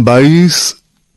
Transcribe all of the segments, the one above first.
22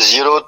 0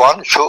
1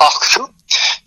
1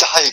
10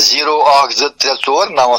0 1 2 3 4 9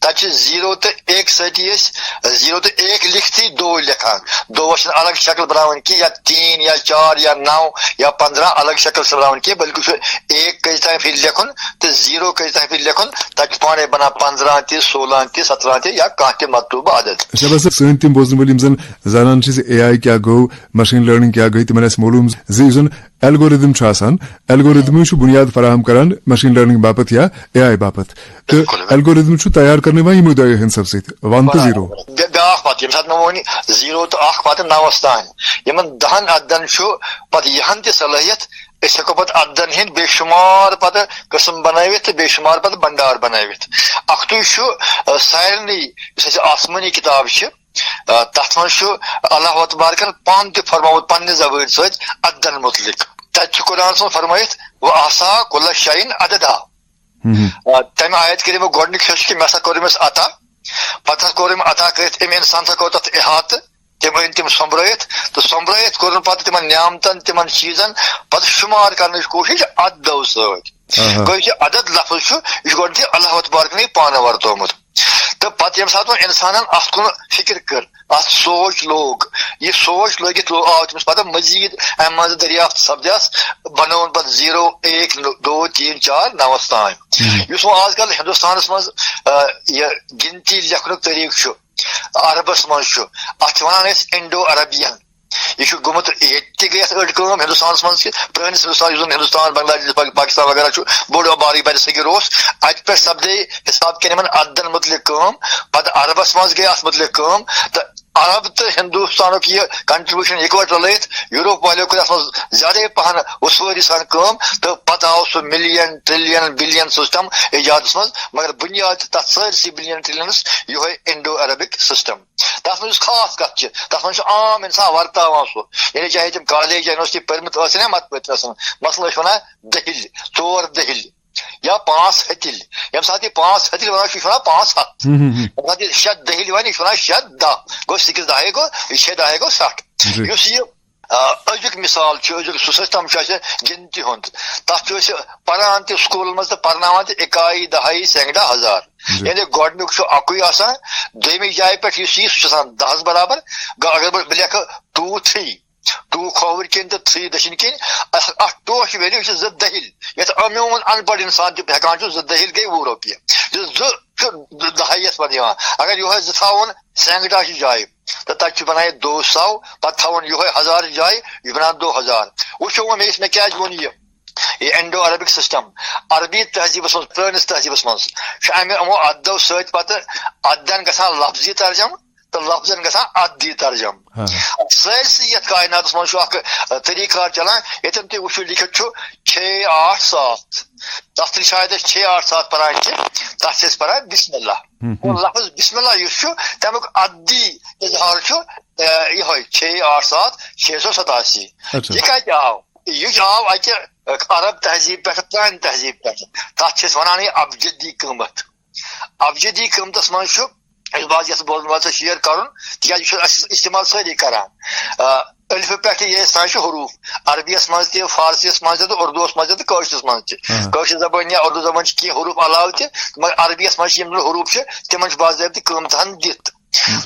تب زیرو تو ایک ستی زیرو تو ایک لکھتی دو لکھان دو الگ شکل بناون کی یا 3 یا 4 یا 9 یا 15 الگ شکل سے بناون کی بلکہ ایک کئی تین پھر لکھن تو زیرو کئی تین پھر لکھن تب پانے بنا 15 تہ 16 تہ 17 تہ یا کانٛہہ تہ مطلوبہ عدد. شبہ صاحب سن تم بوزن ول زن زانان اے آئی کیا گو مشین لرننگ کیا گئی تمن اس معلوم زن ایلگورتھم ایلگورتھم بنیاد فراہم کران مشین لرننگ باپت یا اے آئی باپت تو ایلگورتھم تیار کرنے وہی دۄیو ہندسو ست 1 تو 0 بیاکھ پتہ یم سات ون 0 تو 1 پتہ 9 تان یمن 10 عددن پتہ یہن تہ صلاحیت اس ہیکو پتہ عددن ہند بے شمار پتہ قسم بنٲوِتھ بے شمار پتہ بنڈار بنٲوِتھ. اختو سارنٕے یُس آسمانی کتاب تتھ من اللہ تبارکن پان تہ فرموت پنہ زبان ست عددن متعلق. تتہ قرآن سن فرمائت وہ آسا کل شعین عددا. تمہ آیت کر گۄڈنیُک حصہٕ کہ مےٚ ہسا کوٚر أمِس عطا پتہ کور عطا کٔرِتھ أمۍ انسان سا کوٚر تتھ احاطہ تم أنۍ تم سومبرٲیِتھ تو سومبرٲیِتھ کوٚرُن پتہ تمن نعمتن تمن چیزن پتہ شمار کرنٕچ کوٗشش عددو سۭتۍ. گوٚو یہ عدد لفظ یہ گۄڈنیتھٕے اللہ تبارکن پانہٕ ورتومُت. تو پتہ یم سات انسانن ات کن فکر کر ات سوچ لوگ یہ سوچ لگت آو تمس پتہ مزید ام مز دریافت سپدس بنون پتہ 0 1 2 3 4 9 تان. یس آز کل ہندوستانس مز یہ گنتی لکھنک طریقہ عربس مز ات ونان انڈو عربین یہ گومت یہ گئی اڑ کام ہندوستانس مز پرانس ہندوستان ہندوستان بنگلہ دیش پاکستان وغیرہ بوڑ باری بر صغیر ات پہ سپدے حساب کن عددن متعلق کام پتہ عربس مز گئی ات متعلق کام تو عرب تو ہندوستانک یہ کنٹریبیوشن اکوٹ رلت یوروپ والو کر ات زیادہ پہن وسوری سان کام تو پتہ آو سہ ملین ٹریلین بلین سسٹم ایجادس مز مگر بنیاد تک سارسی بلین ٹریلینس یہ انڈو عربک سسٹم. تر من خاص کت تر من عام انسان ورتاوان سہ یعنی چاہے تم کالج یونیورسٹی پرمت یا مت پتہ مثلاً ونان دہل 4 دہل یا 5 ہتل یم سات یہ 5 ہتل ونان یہ ونان 5 ہتھ یم سات یہ 6 دہل ون یہ ونان 6 10 گو 6 10 گو 6 10 گو 60. اس یہ أزیُک مثال أزیُک سُہ سسٹم گنتی ہُنٛد تتھ پران تہ سکول مز تو پرناوان تہ اکائی دہائی سینگڈا ہزار یعنی گۄڈنیُک اکُے آسان دویمہِ جایہِ پٮ۪ٹھ یُس یی سُہ چھُ 10 برابر. اگر بہٕ لیکھٕ 2 3 2 کھوور کن تو 3 دچھن کن ات 2 ویلیو 2 دہل یت میون ان پڑھ انسان تہ ہیکان 2 دہل گئی 20 رۄپیہِ 2 دہائیس پہ دِوان. اگر یہ 2 تھاون سینگڈا جائے تو تب بنائے 200 پتہ تھاون یہ 1000 جائے یہ بنان 2000. وچھو مے کیا ون یہ انڈو عربک سسٹم عربی تہذیبس من پرانس تہذیبس من امو عددو ست پتہ عددن گژھان لفظی ترجم تو لفظن گژھان عددی ترجم. سارسی یتھ کائناتس من طریقہ چلان یتن تھی وچھو لکھت 6 8 7 تتھ شاید 6 8 7 پران تتھ پران بسم اللہ. لفظ بسم اللہ اس تمیک عددی اظہار یہ 6 8 7 687. یہ کتہ آو یہ آو اکہ عرب تہذیب پہ پران تہذیب پہ تتھ ونان یہ ابجدی قیمت. ابجدی قیمتس من بعض یس بوزن وال شیئر کرن تکیاز استعمال ساری کران الف پہ یہ سان حروف عربیس مز تہ فارسیس مز تہ اردوس مز تہ کٲشرس مز تہ کٲشر زبان یا اردو زبان کی حروف علاوہ تہ مگر عربیس مز یم حروف تمن باضابطہ قیمتہن دت.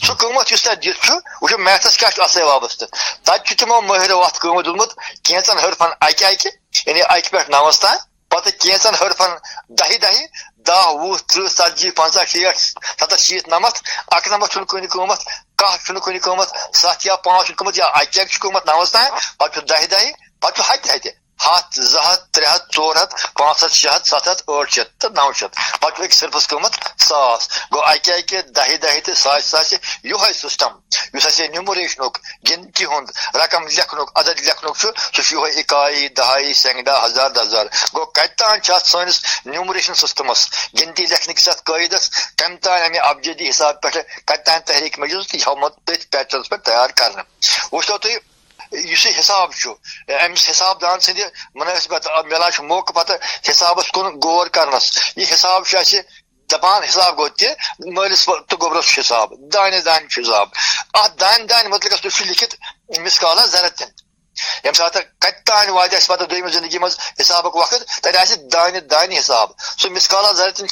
سہ قیمت اس تک دت وہ میتھس کیا اصل وابستہ تب تمو ماہرو ات قیمت دتمت کینچن حرفن اکہ اکہ یعنی اکہ پہ 9 تان پتہ کینچن حرفن 10 10 10 20 30 40 50 60 70 شیت 90 91 چھُنہٕ کُنہِ قۭمت 1 چھُنہٕ کُنہِ قۭمت 7 یا 5 چھُنہٕ قۭمت یا اکہ اکہ چھُ قۭمت 9 تان پتہ 10 10 پتہ 100 100 200 300 400 500 600 700 800 تو 900 پتہ صرفس قیمت 100. گو اکہ اکہ 10 10 تو 100 یہ سسٹم اس نیومریشنک گنتی ہند رقم لکھنک عدد لکھنک سہ اکائی دہائی سینگڈا ہزار 10,000. گو کتان سانس نیومریشن سسٹمس گنتی لکھنے کس ات قاعدس کم تان امہ ابجدی حساب پہ کتان تحریک مجلس تہ تھومت تھی پیٹرنس پہ تیار کرنا. وچھو تھی اس حساب امس حساب دان سند مناسبت ملان موقع پتہ حسابس کن غور کرنس. یہ حساب دپان حساب گو تہ مالس تو گوبرس حساب دانہ دان حساب ات دان متعلق تھی لکھت مثقال ذرۃ یم سات کتان وات پتہ دویم زندگی مز حسابک وقت تتہ دانہ حساب سہ مثقال ذرۃ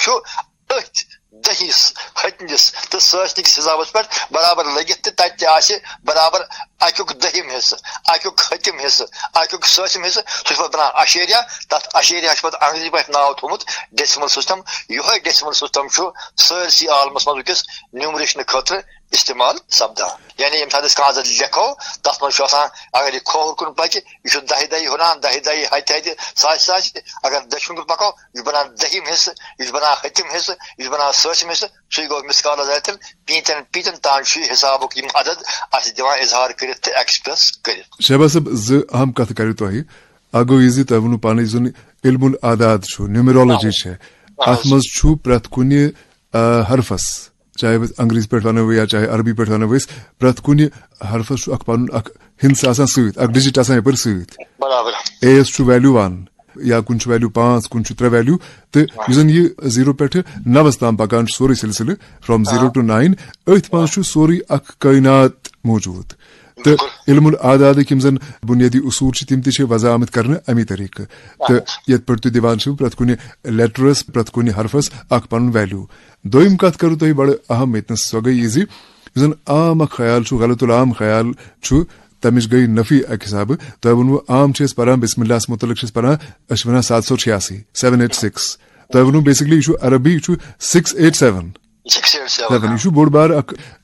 ات دہس ہتنس تو ساسنکس حسابس پہ برابر لگت تو تتہ برابر اکیک دہم حصہ اکیک ہتم حصہ اکیک ساسم حصہ سہ بنان اشیریا تر اشیریا پہ انگریزی پہ ناو تھومت ڈیسمل سسٹم یہ ڈیسمل سسٹم سرسی عالمس مز ونکس نیومریشن خاطر استعمال سپدان یعنی یم سات کھانا لکھو تر مز اگر یہ کھوور کن پکہ یہ دہی ہُران دہی ہتہ ساس اگر دچھن کن پکو یہ بنان دہم حصہ یہ بنان ہتم حصہ یہ بنان ساسم حصہ سی گو مثقال ذرتن پیتن تان حسابک یم عدد اس دِوان اظہار کرت تو ایکسپریس کرت. شہباز صاحب ز اہم کت کرو تہ اگو یہ تہ ونو پانے زن علم العداد نیومرالوجی ات مز پرت کن حرفس چاہے انگریزی پہ ونو یا چاہے عربی پہ ونو پرت کن حرفس پن ہنس آسان ست ڈجٹ آسان یپر ست اے ایس ویلیو 1 یا کن ویلیو 5 کن 3 ویلیو تو زن یہ 0 پہ 9 تام پکان سوری سلسلہ فرام 0 to 9 ات مز سوری اخ کائنات موجود تو علم العداد یم زن بنیادی اصول تم تہ وضع آمت کرنے امی طریقہ تو یت پہ تہ دان پرت کن لیٹرس پرت کن حرفس اخ پن ویلیو. دویم کت کرو تہ بڑا اہم یتنس سو گئی یہ زن عام اخ خیال غلط العام خیال تمچ گئی نفی اک حساب تہ ونو عام پران بسم اللہ متعلق پران اس ونان 786 786 تہ ونو بیسکلی یہ عربی 687 یہ بوڑ بار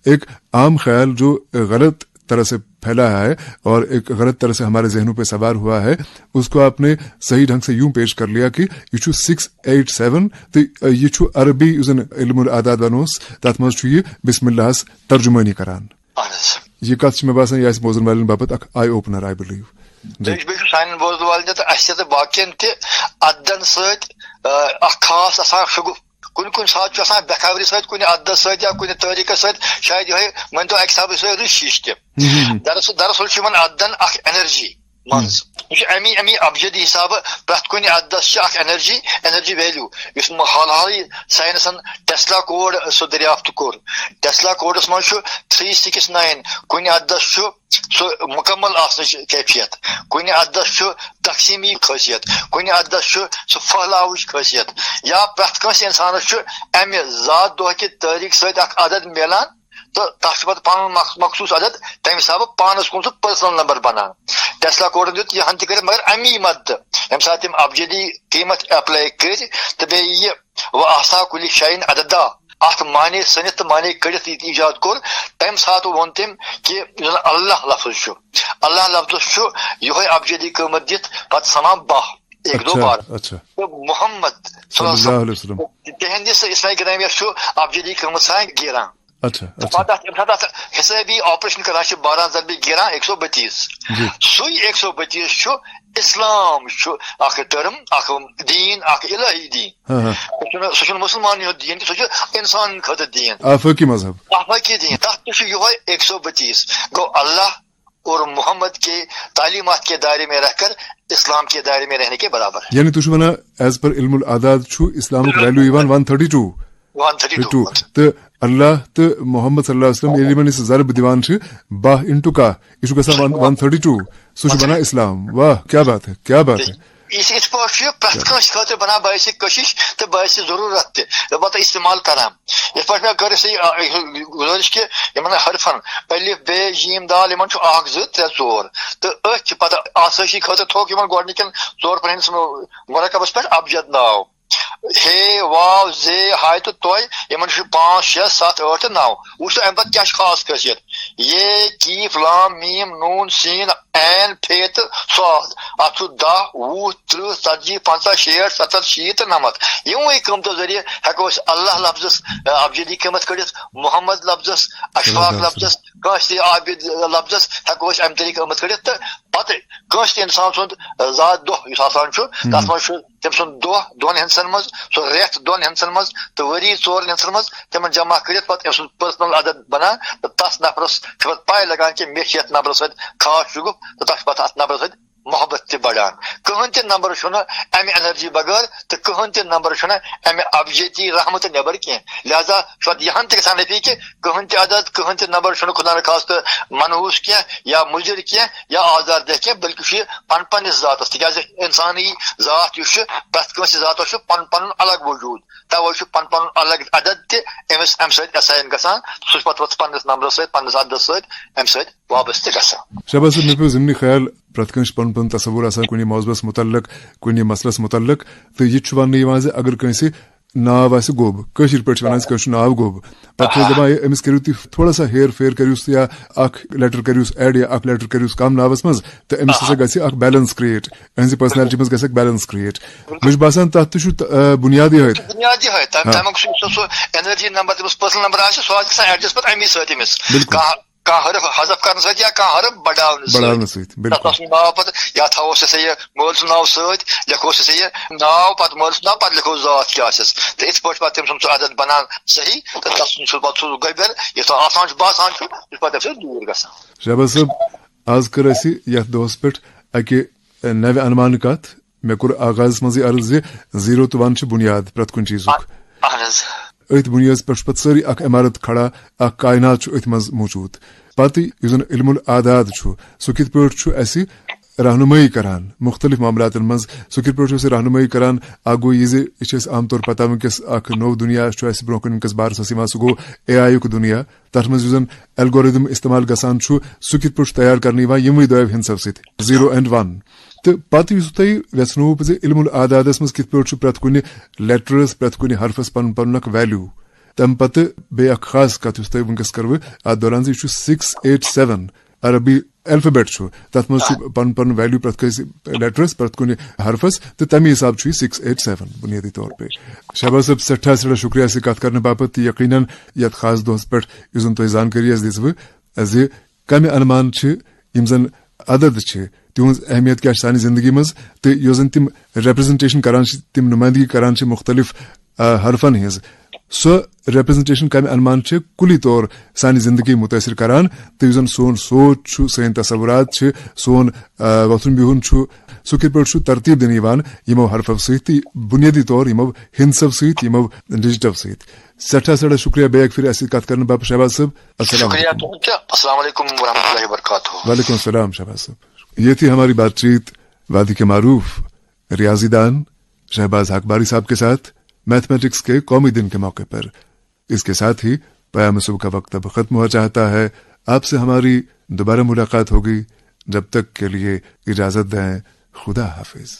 ایک عام خیال جو غلط طرح سے پھیلا ہے اور ایک غلط طرح سے ہمارے ذہنوں پہ سوار ہوا ہے اس کو آپ نے صحیح ڈھنگ سے یوں پیش کر لیا کہ یہ 687 تو یہ عربی علم العداد ونوس تر مز یہ بسم اللہ ترجمانی کران. یہ کت میں باسان یہ بوزن والن باپت اخ آئی اوپنر آئی بلیو. سان بوزن والن تو باقین تہ عددن ست خاص آسان شگف کن سات بخوری ست کن عدد ست یا کن تاریخ ست شاید یہ من تو اک حساب سہ رشیش تہ دراصل عددن اخ انرجی منز یہ امی ابجدی حساب پرت کن عددس اخ انرجی ویلیو اس حال حالی سائنسن ٹیسلا کوڈ سہ دریافت کور. ٹیسلا کوڈس مز 369 کن عددس سہ مکمل آسنچ کیفیت کن عددس تقسیمی خاصیت کن عددس سہ پھہلاوچ خاصیت یا پرت کنس انسانس امہ ذات دہ کہ تاریخ ست اخ عدد ملان تو تک پہ پن مخصوص عدد تمہ حساب پانس کن سہ پرسنل نمبر بنان. ٹیسلا کوڈن دیت یہ تہ کر مگر امی مدد یم سات تم ابجدی قیمت اپلائی کر تو بیٚیہِ یہ و آسا کل شاین عددا ات معنی سنت تو معنی کڑت یہ ایجاد کور تمہ سات وون تم کہ اللہ لفظ اللہ لفظ یہ ابجدی قیمت دت پتہ سمان 12 ایک دو بار محمد صلی اللہ علیہ وسلم تہندس اسماعی گرامیہ ابجدی قیمت سان گیران. حسابی آپریشن کران 12 ضربی 11 132 سی 132 اسلام اخ ٹرم اخ دین اخ الہی دین سہ مسلمان دین سہ انسان خاطر دین آفاقی مذہب آفاقی دین تک یہ 132 گو اللہ اور محمد کے تعلیمات کے دائرے میں رہ کر اسلام کے دائرے میں رہنے کے برابر. یعنی تھی ونان ایز پر علم العداد اسلامک ویلیو 132 تو اللہ تو محمد صلی اللہ علیہ وسلم یعنی اس ضرب دیوان 12 انٹو کا یہ گژھان 132 سہ بنان اسلام. واہ کیا بات ہے کیا بات ہے. اس پہ پریت کنس خاطر بنا باعث کشش تو باعث ضرورت تہ استعمال کران. اس پہ میں کر گزارش کہ یمن حرفن الف ب ج دال یمن 1 2 3 4 تو اتھ پتہ آسائشی خاطر تھوک یمن گۄڈنِکٮ۪ن 4 پرہنس مرکبس پہ ابجد ناو ہے واو زے ہائے تو توئے یمن 5 6 7 8 9 وچ ام پتہ کیا خاص خاصیت یہ کیف لام میم نون سین این پھے تو صاد اتھ 10 20 30 40 50 60 70 شیت 90 یویں قیمتوں ذریعے ہیکو اللہ لفظ ابجدی قیمت کڑت محمد لفظ اشفاق لفظ کانس عابد لفظ ہیکو ام طریقہ قیمت کڑت تو پتہ کانس انسان سند ذات دہ یس آسان تس مز تم سند دہ 2 ہندسن مز سو ریت 2 ہندسن مز تو وری 4 ہندسن مز تم جمع کرت پتہ ام سند پرسنل عدد بنان تو تس نفرس پائے لگان کہ مے یت نفرس ست خاص شگف تو تس پتہ ات نفرس ست محبت تہ بڑان کہن تہ نمبر چھُنہ امہ انرجی بغیر تو کہن تہ نمبر چھُنہ امہ ابجتی رحمت نبر کی لہذا شاید یہاں تک گژھان نفی کہ کہن تہ عدد کہن تہ نمبر چھُنہ خدا نخواستہ منحوس کی یا مضر کی یا آزار دہ کی بلکہ چھ پن پنس ذاتس تکیازِ انسانی ذات یُس چھُ پرٛٮ۪تھ کٲنٛسہِ ذاتس چھُ پن پن الگ وجود توے چھُ پن پن الگ عدد تہ أمس امہ سۭتۍ اسائن گژھان سُہ چھُ پتہٕ پنس نمبرس سۭتۍ پنس عددس سۭتۍ امہ سۭتۍ وابستہٕ گژھان. شہباز صٲب مےٚ پیوٚو ضمنی خیال پرٛٮ۪تھ کٲنٛسہِ پنُن پنُن تصوُر آسان کُنہِ موضوعس متعلق کُنہِ مسلس متعلق تہٕ یہِ تہِ چھُ وننہٕ یِوان زِ اگر کٲنٛسہِ ناو آسہِ گوٚب کٲشِر پٲٹھۍ چھِ ونان کٲنٛسہِ چھُ ناو گوٚب پتہٕ چھِ دپان أمِس کٔرِو تُہۍ تھوڑا سا ہیر فیر کٔرۍوُس یا اکھ لیٹر کٔرۍوُس ایڈ یا اکھ لیٹر کٔرۍوُس کم ناوس منٛز تہٕ أمِس ہسا گژھِ اکھ بیلنس کریٹ أہنٛزِ پٔرسنیلٹی منٛز گژھِ اکھ بیلنس کریٹ مےٚ چھُ باسان تتھ تہِ چھُ بُنیاد یِہوے بنیاد یِہوے تمیُک سُہ انرجی نمبر تٔمِس پٔرسنل نمبر آسہِ سُہ آسہِ گژھان ایڈجسٹ پتہٕ امی سۭتۍ أمِس کانٛہہ حرف حذف کرنہٕ سۭتۍ یا کانٛہہ حرف بڑاونہٕ سۭتۍ تتھ ناو پتہٕ یا تھاووس ہسا یہِ مٲلۍ سُنٛد ناو سۭتۍ لٮ۪کھوس ہسا یہِ ناو پتہٕ مٲلۍ سُنٛد ناو پتہٕ لٮ۪کھو ذات کیٛاہ آسٮ۪س تہٕ یِتھ پٲٹھۍ پتہٕ تٔمۍ سُنٛد سُہ عدد بنان صحیح تہٕ تتھ سُنٛد چھُ پتہٕ سُہ گۄبٮ۪ر یُتھ آسان چھُ باسان چھُ یہِ چھُ پتہٕ تمہِ سۭتۍ دوٗر گژھان. شہباز صٲب آز کٔر اسہِ یتھ دۄہس پٮ۪ٹھ اکہِ نوِ انمانہٕ کتھ مےٚ کوٚر آغازس منٛزٕے عرض زِ 0 تہٕ 1 چھُ بُنیاد پرٛٮ۪تھ کُنہِ چیٖزُک أتھۍ بُنیادس پٮ۪ٹھ چھُ پتہٕ سٲری اکھ عمارت کھڑا اکھ کائنات چھُ أتھۍ منٛز موجوٗد پتہٕ یُس زن علم العادات چھُ سُہ کِتھ پٲٹھۍ چھُ اسہِ رہنمٲیی کران مختلف معاملاتن منٛز سُہ کِتھ پٲٹھۍ چھُ اسہِ رہنمٲیی کران اکھ گوٚو یہِ زِ یہِ چھِ أسۍ عام طور پتہ وٕنکیٚس اکھ نوٚو دُنیا چھُ اسہِ برونٛہہ کُن وٕنکیٚس بارسس یِوان سُہ گوٚو AI یُک دُنیا تتھ منٛز یُس زن ایلگورِدم استعمال گژھان چھُ سُہ کِتھ پٲٹھۍ چھُ تیار کرنہٕ یِوان یِموٕے دۄیو ہِنٛدسو سۭتۍ 0 and 1 تہٕ پتہٕ یُس تۄہہِ ویژھنووُ زِ علم العاداتس منٛز کِتھ پٲٹھۍ چھُ پرٛٮ۪تھ کُنہِ لیٹرس پرٛٮ۪تھ کُنہِ حرفس پنُن پنُن اکھ ویلیوٗ تمہِ پتہٕ بیٚیہِ اکھ خاص کتھ یُس تۄہہِ وٕنکیٚس کٔروٕ اتھ دوران زِ یہِ چھُ 687 عربی الفابیٹ چھُ تتھ منٛز چھُ پنُن پنُن ویلیوٗ پرٛٮ۪تھ کٲنٛسہِ لیٹرس پرٛٮ۪تھ کُنہِ حرفس تہٕ تمے حساب چھُ یہِ 687 بُنیٲدی طور پے. شہباز صٲب سٮ۪ٹھاہ سٮ۪ٹھاہ شُکریہ سۭتۍ کتھ کرنہٕ باپتھ تہٕ یقیناً یتھ خاص دۄہس پٮ۪ٹھ یُس زن تۄہہِ زانکٲری اسہِ دِژوٕ زِ کمہِ انمان چھِ یِم زن عدد چھِ تِہنٛز اہمیت کیاہ چھِ سانہِ زندگی منٛز تہٕ یۄس زن تِم ریپرزنٹیشن کران چھِ تِم نُمٲیندگی کران چھِ مختلف حرفن ہٕنٛز سۄ ریپرزنٹیشن کمہِ انمان چھِ کُلی طور سانہِ زندگی مُتٲثر کران تہٕ یُس زن سون سونچ چھُ سٲنۍ تصورات چھِ سون وۄتھُن بِہُن چھُ سُہ کِتھ پٲٹھۍ چھُ ترتیٖب دِنہٕ یِوان یِمو حرفو سۭتۍ تہٕ بُنیٲدی طور یِمو ہِنٛدسو سۭتۍ یِمو ڈِجٹو سۭتۍ. سٮ۪ٹھاہ سٮ۪ٹھاہ شُکریہ بیٚیہِ اکہِ پھِرِ اَسہِ سۭتۍ کتھ کرنہٕ باپتھ شہباز صٲب. السلام علیکم ورحمۃ اللہ وبرکاتہ. وعلیکم السلام شہباز صاحب. یہ تھی ہماری بات چیت وادی کے معروف ریاضی دان شہباز حق باری صاحب کے ساتھ میتھمیٹکس کے قومی دن کے موقع پر. اس کے ساتھ ہی پیام صبح کا وقت اب ختم ہوا چاہتا ہے. آپ سے ہماری دوبارہ ملاقات ہوگی. جب تک کے لیے اجازت دیں. خدا حافظ.